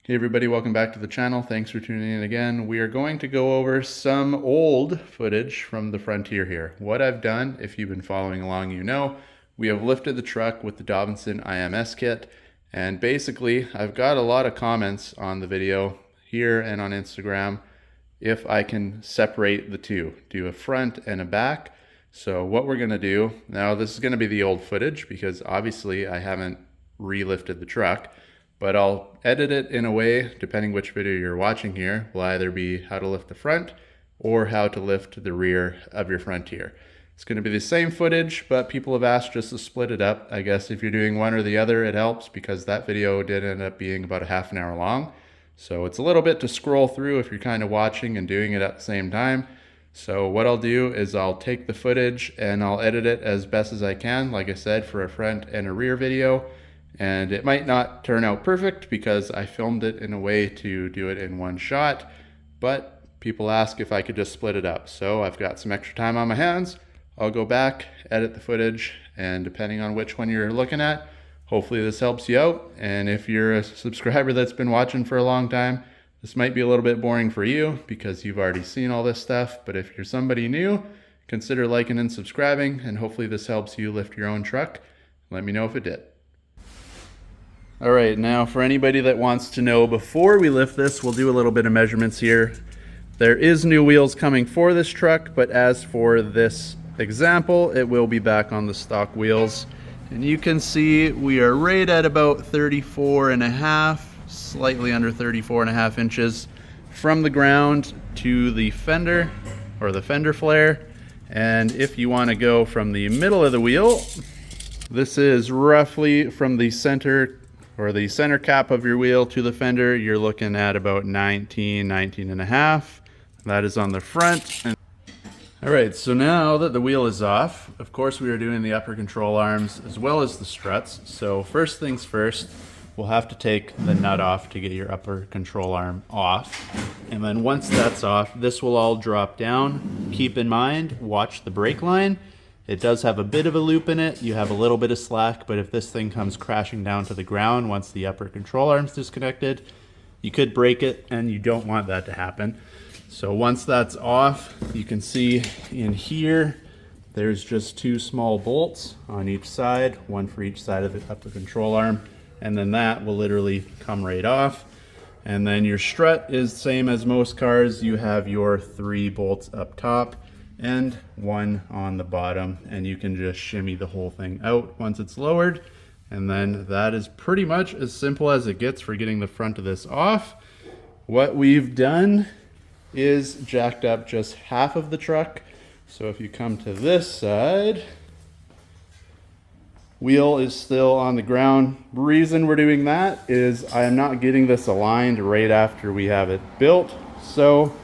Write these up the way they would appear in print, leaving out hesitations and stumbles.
Hey everybody, welcome back to the channel. Thanks for tuning in again. We are going to go over some old footage from the Frontier here. What I've done, if you've been following along, you know, we have lifted the truck with the Dobinson IMS kit, and basically I've got a lot of comments on the video here and on Instagram if I can separate the two, do a front and a back. So what we're gonna do, now this is gonna be the old footage because obviously I haven't re-lifted the truck, but I'll edit it in a way, depending which video you're watching here, will either be how to lift the front or how to lift the rear of your Frontier. It's going to be the same footage, but people have asked just to split it up. I guess if you're doing one or the other, it helps because that video did end up being about a half an hour long. So it's a little bit to scroll through if you're kind of watching and doing it at the same time. So what I'll do is I'll take the footage and I'll edit it as best as I can, like I said, for a front and a rear video. And it might not turn out perfect because I filmed it in a way to do it in one shot, but people ask if I could just split it up. So I've got some extra time on my hands. I'll go back, edit the footage, and depending on which one you're looking at, hopefully this helps you out. And if you're a subscriber that's been watching for a long time, this might be a little bit boring for you because you've already seen all this stuff. But if you're somebody new, consider liking and subscribing, and hopefully this helps you lift your own truck. Let me know if it did. All right, now for anybody that wants to know, before we lift this, we'll do a little bit of measurements here. There is new wheels coming for this truck, but as for this example, it will be back on the stock wheels. And you can see we are right at about 34 and a half, slightly under 34 and a half inches from the ground to the fender, or the fender flare. And if you want to go from the middle of the wheel, this is roughly from the center cap of your wheel to the fender, you're looking at about 19 and a half. That is on the front. All right, so now that the wheel is off, of course we are doing the upper control arms as well as the struts. So first things first, we'll have to take the nut off to get your upper control arm off. And then once that's off, this will all drop down. Keep in mind, watch the brake line. It does have a bit of a loop in it. You have a little bit of slack, but if this thing comes crashing down to the ground once the upper control arm's disconnected, you could break it, and you don't want that to happen. So once that's off, you can see in here, there's just two small bolts on each side, one for each side of the upper control arm, and then that will literally come right off. And then your strut is the same as most cars. You have your 3 bolts up top and 1 on the bottom, and you can just shimmy the whole thing out once it's lowered. And then that is pretty much as simple as it gets for getting the front of this off. What we've done is jacked up just half of the truck. So if you come to this side, wheel is still on the ground. Reason we're doing that is I am not getting this aligned right after we have it built. So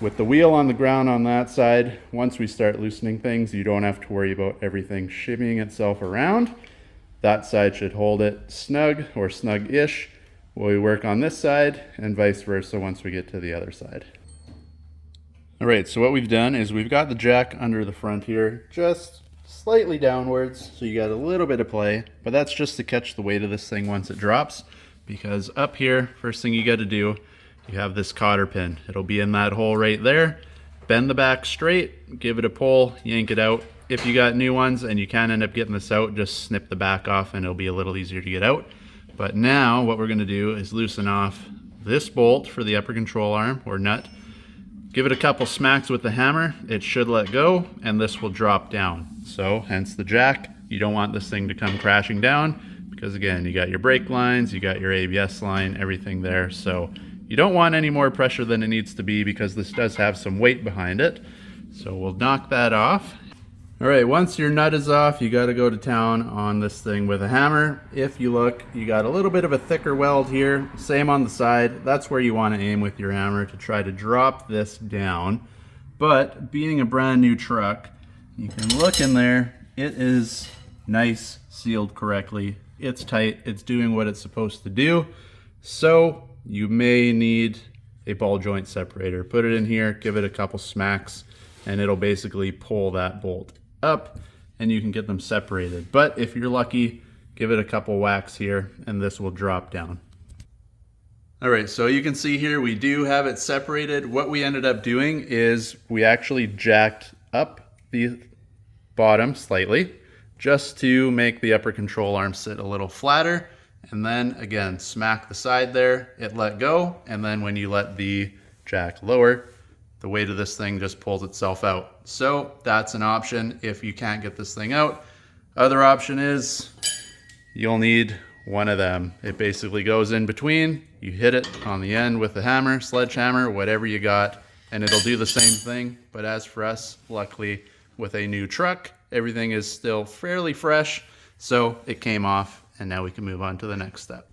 with the wheel on the ground on that side, once we start loosening things, you don't have to worry about everything shimmying itself around. That side should hold it snug or snug-ish while we work on this side, and vice versa once we get to the other side. All right, so what we've done is we've got the jack under the front here, just slightly downwards, so you got a little bit of play, but that's just to catch the weight of this thing once it drops, because up here, first thing you got to do, you have this cotter pin. It'll be in that hole right there. Bend the back straight, give it a pull, yank it out. If you got new ones and you can end up getting this out, just snip the back off and it'll be a little easier to get out. But now what we're gonna do is loosen off this bolt for the upper control arm or nut. Give it a couple smacks with the hammer, it should let go, and this will drop down. So hence the jack. You don't want this thing to come crashing down because again, you got your brake lines, you got your ABS line, everything there. So you don't want any more pressure than it needs to be because this does have some weight behind it. So we'll knock that off. All right, once your nut is off, you gotta go to town on this thing with a hammer. If you look, you got a little bit of a thicker weld here, same on the side. That's where you wanna aim with your hammer to try to drop this down. But being a brand new truck, you can look in there, it is nice, sealed correctly. It's tight, it's doing what it's supposed to do. So you may need a ball joint separator. Put it in here, give it a couple smacks, and it'll basically pull that bolt up and you can get them separated. But if you're lucky, give it a couple whacks here and this will drop down. All right, so you can see here we do have it separated. What we ended up doing is we actually jacked up the bottom slightly just to make the upper control arm sit a little flatter. And then again, smack the side there, it let go. And then when you let the jack lower, the weight of this thing just pulls itself out. So that's an option if you can't get this thing out. Other option is you'll need one of them. It basically goes in between. You hit it on the end with a hammer, sledgehammer, whatever you got, and it'll do the same thing. But as for us, luckily with a new truck, everything is still fairly fresh. So it came off, and now we can move on to the next step.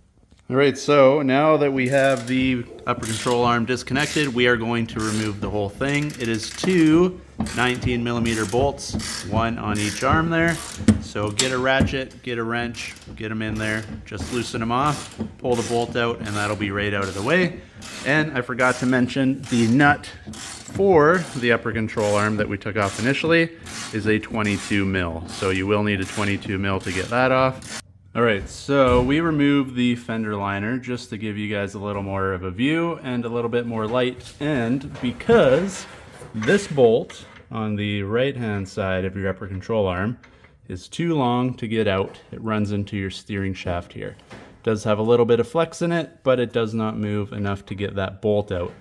All right, so now that we have the upper control arm disconnected, we are going to remove the whole thing. It is two 19mm bolts, one on each arm there. So get a ratchet, get a wrench, get them in there, just loosen them off, pull the bolt out, and that'll be right out of the way. And I forgot to mention the nut for the upper control arm that we took off initially is a 22mm. So you will need a 22mm to get that off. All right, so we removed the fender liner just to give you guys a little more of a view and a little bit more light. And because this bolt on the right-hand side of your upper control arm is too long to get out, it runs into your steering shaft here. It does have a little bit of flex in it, but it does not move enough to get that bolt out.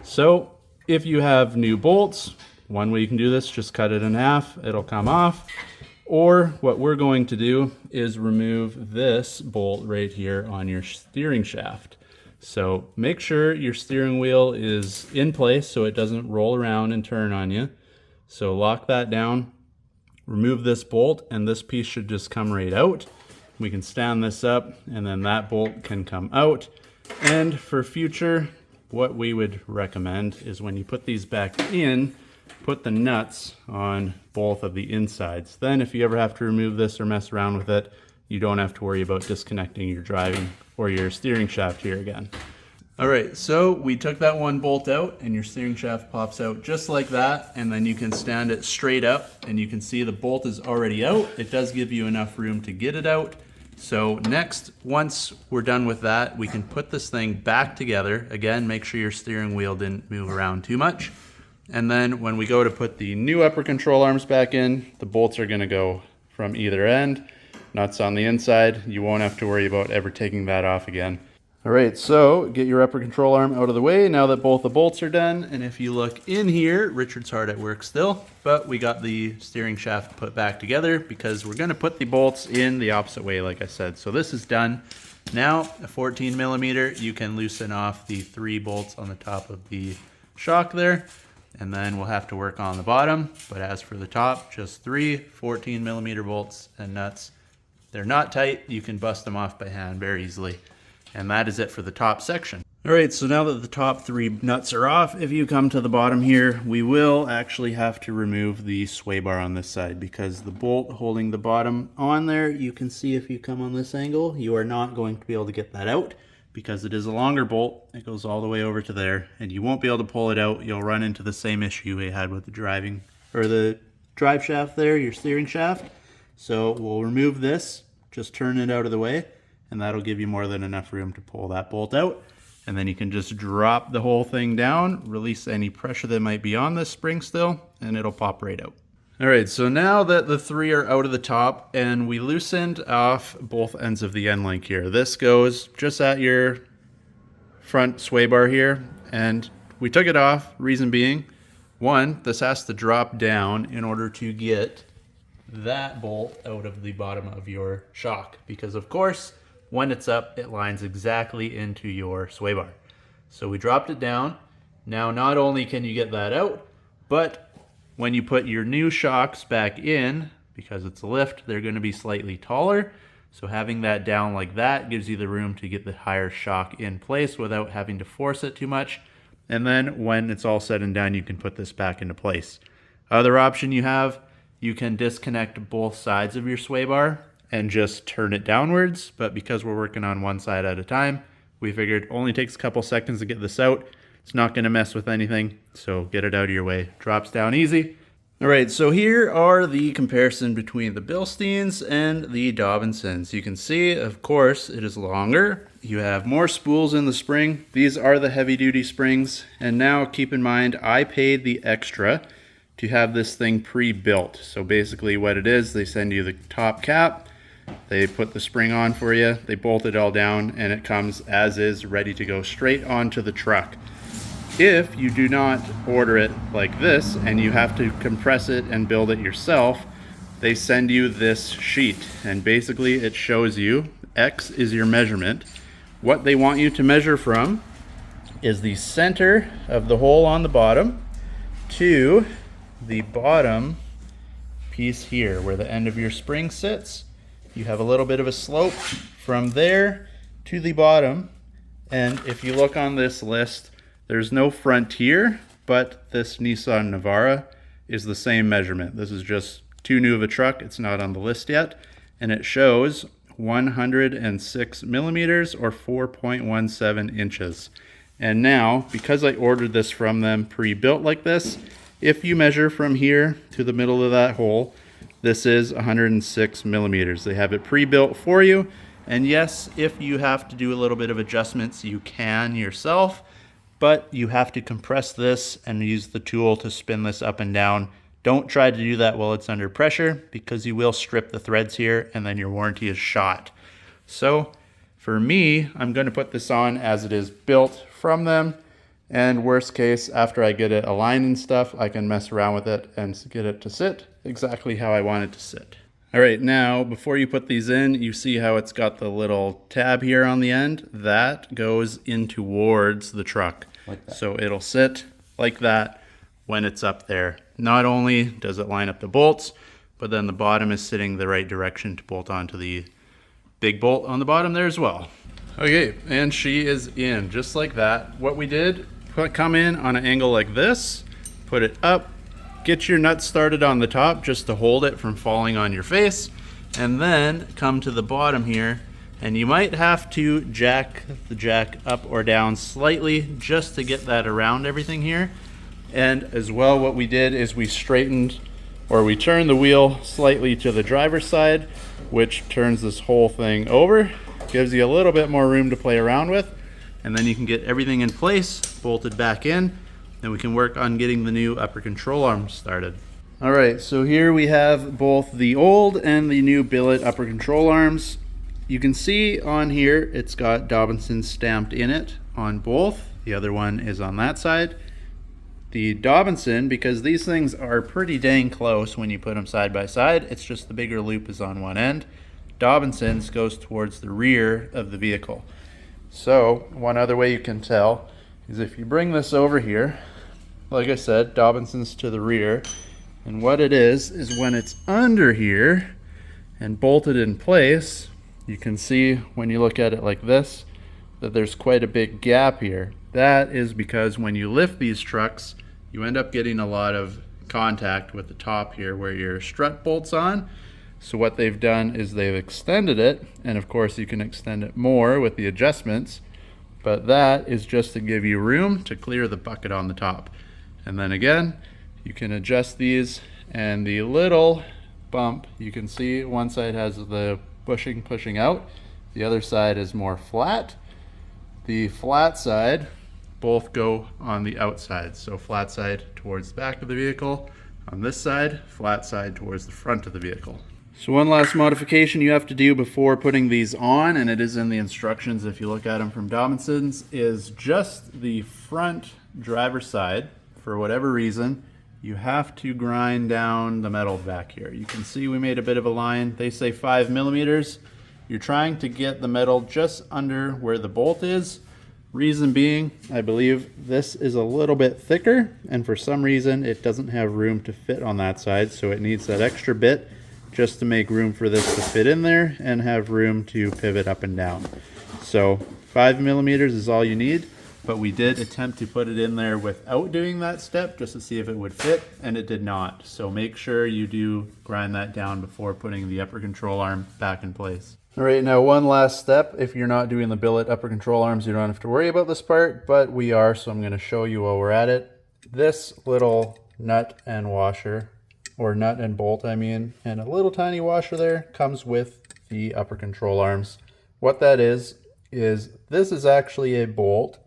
So if you have new bolts, one way you can do this, just cut it in half, it'll come off. Or what we're going to do is remove this bolt right here on your steering shaft. So make sure your steering wheel is in place so it doesn't roll around and turn on you. So lock that down, remove this bolt, and this piece should just come right out. We can stand this up, and then that bolt can come out. And for future, what we would recommend is when you put these back in, put the nuts on both of the insides. Then if you ever have to remove this or mess around with it, you don't have to worry about disconnecting your driving or your steering shaft here again. All right, so we took that one bolt out and your steering shaft pops out just like that, and then you can stand it straight up and you can see the bolt is already out. It does give you enough room to get it out. So next, once we're done with that, we can put this thing back together. Again, make sure your steering wheel didn't move around too much. And then when we go to put the new upper control arms back in, the bolts are going to go from either end. Nuts on the inside. You won't have to worry about ever taking that off again. All right, so get your upper control arm out of the way now that both the bolts are done. And if you look in here, Richard's hard at work still, but we got the steering shaft put back together because we're going to put the bolts in the opposite way, like I said. So this is done. Now, a 14mm, you can loosen off the 3 bolts on the top of the shock there. And then we'll have to work on the bottom. But as for the top, just 3 14mm bolts and nuts. They're not tight. You can bust them off by hand very easily. And that is it for the top section. All right, so now that the top 3 nuts are off, if you come to the bottom here, we will actually have to remove the sway bar on this side because the bolt holding the bottom on there, you can see if you come on this angle, you are not going to be able to get that out. Because it is a longer bolt, it goes all the way over to there, and you won't be able to pull it out. You'll run into the same issue we had with the the drive shaft there, your steering shaft. So we'll remove this, just turn it out of the way, and that'll give you more than enough room to pull that bolt out. And then you can just drop the whole thing down, release any pressure that might be on this spring still, and it'll pop right out. All right, so now that the 3 are out of the top and we loosened off both ends of the end link here, this goes just at your front sway bar here, and we took it off, reason being, one, this has to drop down in order to get that bolt out of the bottom of your shock, because of course, when it's up, it lines exactly into your sway bar. So we dropped it down. Now, not only can you get that out, but when you put your new shocks back in, because it's a lift, they're going to be slightly taller. So having that down like that gives you the room to get the higher shock in place without having to force it too much. And then when it's all said and done, you can put this back into place. Other option you have, you can disconnect both sides of your sway bar and just turn it downwards. But because we're working on one side at a time, we figured it only takes a couple seconds to get this out. It's not going to mess with anything, so get it out of your way. Drops down easy. All right, so here are the comparison between the Bilsteins and the Dobinsons. You can see, of course, it is longer You have more spools in the spring. These are the heavy duty springs. And now keep in mind, I paid the extra to have this thing pre-built. So basically what it is, they send you the top cap, they put the spring on for you, they bolt it all down, and it comes as is, ready to go straight onto the truck. If you do not order it like this and you have to compress it and build it yourself, they send you this sheet, and basically it shows you X is your measurement. What they want you to measure from is the center of the hole on the bottom to the bottom piece here where the end of your spring sits. You have a little bit of a slope from there to the bottom, and if you look on this list, there's no Frontier, but this Nissan Navara is the same measurement. This is just too new of a truck, it's not on the list yet, and it shows 106 millimeters or 4.17 inches. And now, because I ordered this from them pre-built like this, if you measure from here to the middle of that hole, this is 106 millimeters. They have it pre-built for you. And yes, if you have to do a little bit of adjustments, you can yourself, but you have to compress this and use the tool to spin this up and down. Don't try to do that while it's under pressure, because you will strip the threads here and then your warranty is shot. So for me, I'm going to put this on as it is built from them. And worst case, after I get it aligned and stuff, I can mess around with it and get it to sit exactly how I want it to sit. All right, now before you put these in, you see how it's got the little tab here on the end? That goes in towards the truck. Like that. So it'll sit like that when it's up there. Not only does it line up the bolts, but then the bottom is sitting the right direction to bolt onto the big bolt on the bottom there as well. Okay, and she is in just like that. What we did, come in on an angle like this, put it up, get your nuts started on the top just to hold it from falling on your face, and then come to the bottom here, and you might have to jack the jack up or down slightly just to get that around everything here. And as well, what we did is we straightened, or we turned the wheel slightly to the driver's side, which turns this whole thing over, gives you a little bit more room to play around with, and then you can get everything in place, bolted back in, and we can work on getting the new upper control arms started. All right, so here we have both the old and the new billet upper control arms. You can see on here, it's got Dobinson stamped in it on both. The other one is on that side. The Dobinson, because these things are pretty dang close when you put them side by side, it's just the bigger loop is on one end. Dobinson's goes towards the rear of the vehicle. So one other way you can tell is if you bring this over here, like I said, Dobinson's to the rear, and what it is when it's under here and bolted in place, you can see when you look at it like this that there's quite a big gap here. That is because when you lift these trucks, you end up getting a lot of contact with the top here where your strut bolts on. So what they've done is they've extended it, and of course you can extend it more with the adjustments, but that is just to give you room to clear the bucket on the top. And then again, you can adjust these, and the little bump, you can see one side has the bushing pushing out, the other side is more flat. The flat side both go on the outside, so flat side towards the back of the vehicle on this side, flat side towards the front of the vehicle. So one last modification you have to do before putting these on, and it is in the instructions if you look at them from Dobinson's, is just the front driver's side. For whatever reason, you have to grind down the metal back here. You can see we made a bit of a line. They say 5 millimeters. You're trying to get the metal just under where the bolt is. Reason being, I believe this is a little bit thicker, and for some reason it doesn't have room to fit on that side, so it needs that extra bit just to make room for this to fit in there and have room to pivot up and down. So 5 millimeters is all you need, but we did attempt to put it in there without doing that step just to see if it would fit, and it did not. So make sure you do grind that down before putting the upper control arm back in place. All right, now one last step. If you're not doing the billet upper control arms, you don't have to worry about this part, but we are, so I'm gonna show you while we're at it. This little nut and washer, or nut and bolt, I mean, and a little tiny washer there comes with the upper control arms. What that is is this is actually a bolt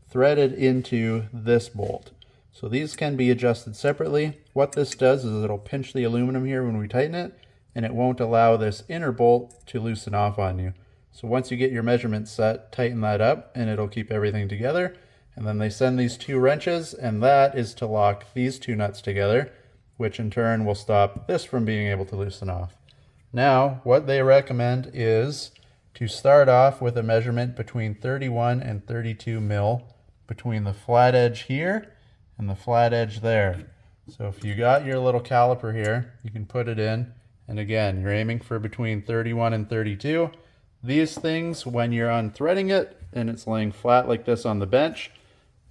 threaded into this bolt. So these can be adjusted separately. What this does is it'll pinch the aluminum here when we tighten it, and it won't allow this inner bolt to loosen off on you. So once you get your measurements set, tighten that up and it'll keep everything together. And then they send these 2 wrenches, and that is to lock these 2 nuts together, which in turn will stop this from being able to loosen off. Now, what they recommend is to start off with a measurement between 31 and 32 mil between the flat edge here and the flat edge there. So if you got your little caliper here, you can put it in, and again, you're aiming for between 31 and 32. These things, when you're unthreading it and it's laying flat like this on the bench,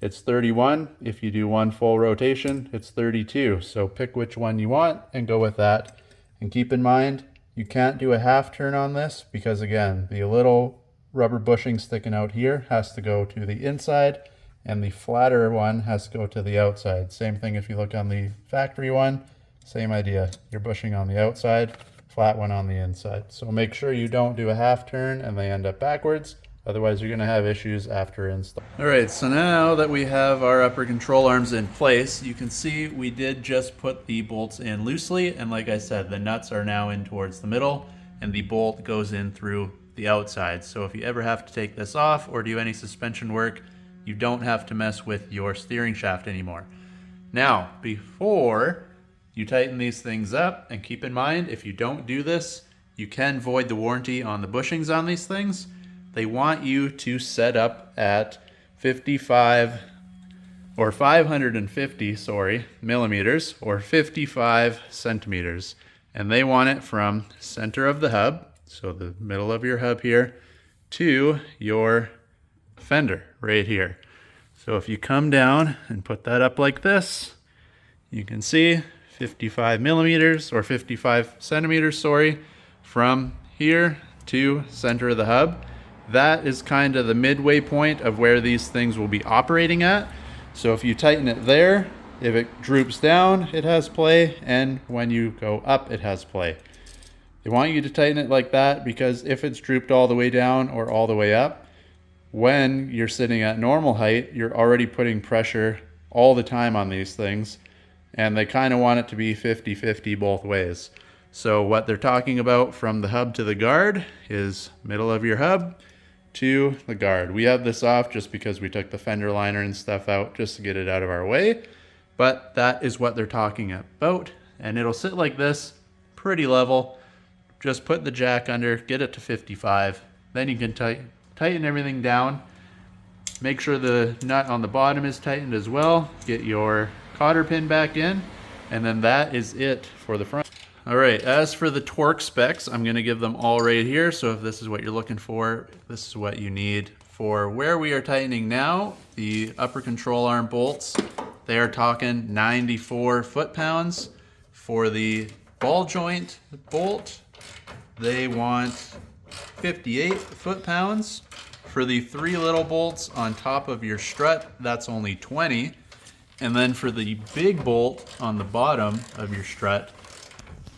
it's 31. If you do 1 full rotation, it's 32. So pick which one you want and go with that. And keep in mind, you can't do a half turn on this because again, the little rubber bushing sticking out here has to go to the inside, and the flatter one has to go to the outside. Same thing if you look on the factory one, same idea. You're bushing on the outside, flat one on the inside. So make sure you don't do a half turn and they end up backwards. Otherwise you're gonna have issues after install. All right, so now that we have our upper control arms in place, you can see we did just put the bolts in loosely. And like I said, the nuts are now in towards the middle and the bolt goes in through the outside. So if you ever have to take this off or do any suspension work, you don't have to mess with your steering shaft anymore. Now, before you tighten these things up, and keep in mind, if you don't do this, you can void the warranty on the bushings on these things. They want you to set up at 55 or 550, millimeters or 55 centimeters. And they want it from center of the hub, so the middle of your hub here, to your fender right here. So if you come down and put that up like this, you can see 55 millimeters or 55 centimeters, from here to center of the hub. That is kind of the midway point of where these things will be operating at. So if you tighten it there, if it droops down, it has play, and when you go up, it has play. They want you to tighten it like that because if it's drooped all the way down or all the way up, when you're sitting at normal height, you're already putting pressure all the time on these things, and they kind of want it to be 50-50 both ways. So what they're talking about from the hub to the guard is middle of your hub to the guard. We have this off just because we took the fender liner and stuff out just to get it out of our way, but that is what they're talking about, and it'll sit like this, pretty level. Just put the jack under, get it to 55, then you can tighten everything down. Make sure the nut on the bottom is tightened as well. Get your cotter pin back in, and then that is it for the front. All right, as for the torque specs, I'm gonna give them all right here. So if this is what you're looking for, this is what you need. For where we are tightening now, the upper control arm bolts, they are talking 94 foot-pounds. For the ball joint bolt, they want 58 foot-pounds. For the 3 little bolts on top of your strut, that's only 20. And then for the big bolt on the bottom of your strut,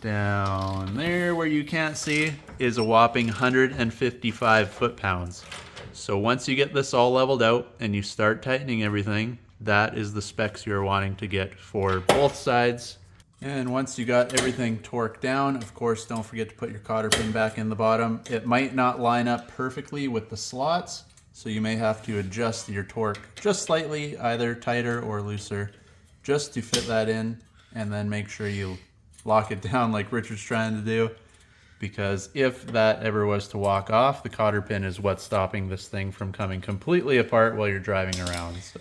down there where you can't see, is a whopping 155 foot-pounds. So once you get this all leveled out and you start tightening everything, that is the specs you're wanting to get for both sides. And once you got everything torqued down, of course, don't forget to put your cotter pin back in the bottom. It might not line up perfectly with the slots, so you may have to adjust your torque just slightly, either tighter or looser, just to fit that in, and then make sure you lock it down like Richard's trying to do, because if that ever was to walk off, the cotter pin is what's stopping this thing from coming completely apart while you're driving around. So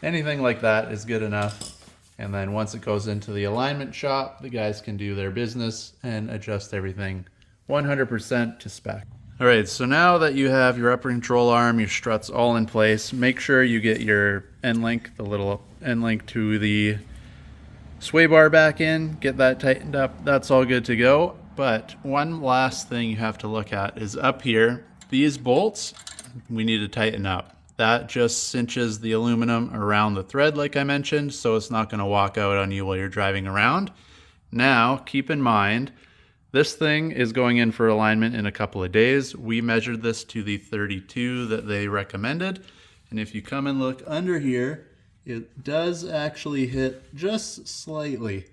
anything like that is good enough. And then once it goes into the alignment shop, the guys can do their business and adjust everything 100% to spec. All right, so now that you have your upper control arm, your struts all in place, make sure you get your end link, the little end link to the sway bar back in, get that tightened up. That's all good to go. But one last thing you have to look at is up here, these bolts, we need to tighten up. That just cinches the aluminum around the thread like I mentioned, so it's not going to walk out on you while you're driving around. Now, keep in mind, This thing is going in for alignment in a couple of days. We measured this to the 32 that they recommended. And if you come and look under here, it does actually hit just slightly.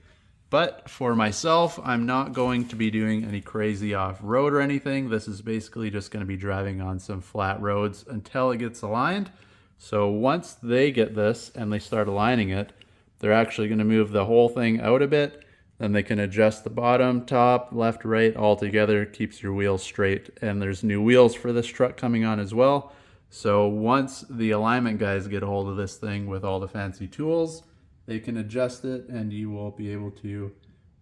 But for myself, I'm not going to be doing any crazy off-road or anything. This is basically just going to be driving on some flat roads until it gets aligned. So once they get this and they start aligning it, they're actually going to move the whole thing out a bit. Then they can adjust the bottom, top, left, right, all together. Keeps your wheels straight. And there's new wheels for this truck coming on as well. So once the alignment guys get a hold of this thing with all the fancy tools, they can adjust it and you will be able to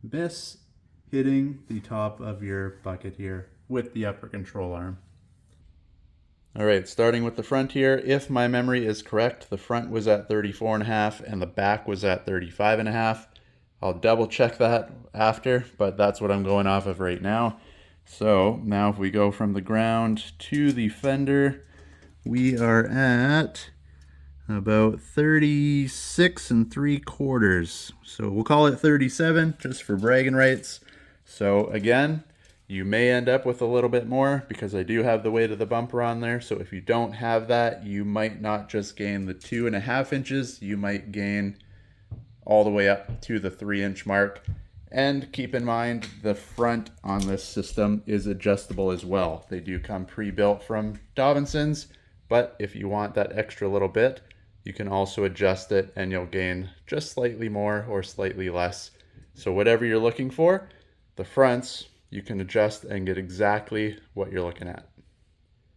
miss hitting the top of your bucket here with the upper control arm. All right, starting with the front here, if my memory is correct, the front was at 34.5 and the back was at 35.5. I'll double check that after, but that's what I'm going off of right now. So now if we go from the ground to the fender, we are at about 36.75. So we'll call it 37 just for bragging rights. So again, you may end up with a little bit more because I do have the weight of the bumper on there. So if you don't have that, you might not just gain the 2.5 inches, you might gain all the way up to the 3-inch mark. And keep in mind, the front on this system is adjustable as well. They do come pre-built from Dobinson's, but if you want that extra little bit, you can also adjust it and you'll gain just slightly more or slightly less. So whatever you're looking for, the fronts, you can adjust and get exactly what you're looking at.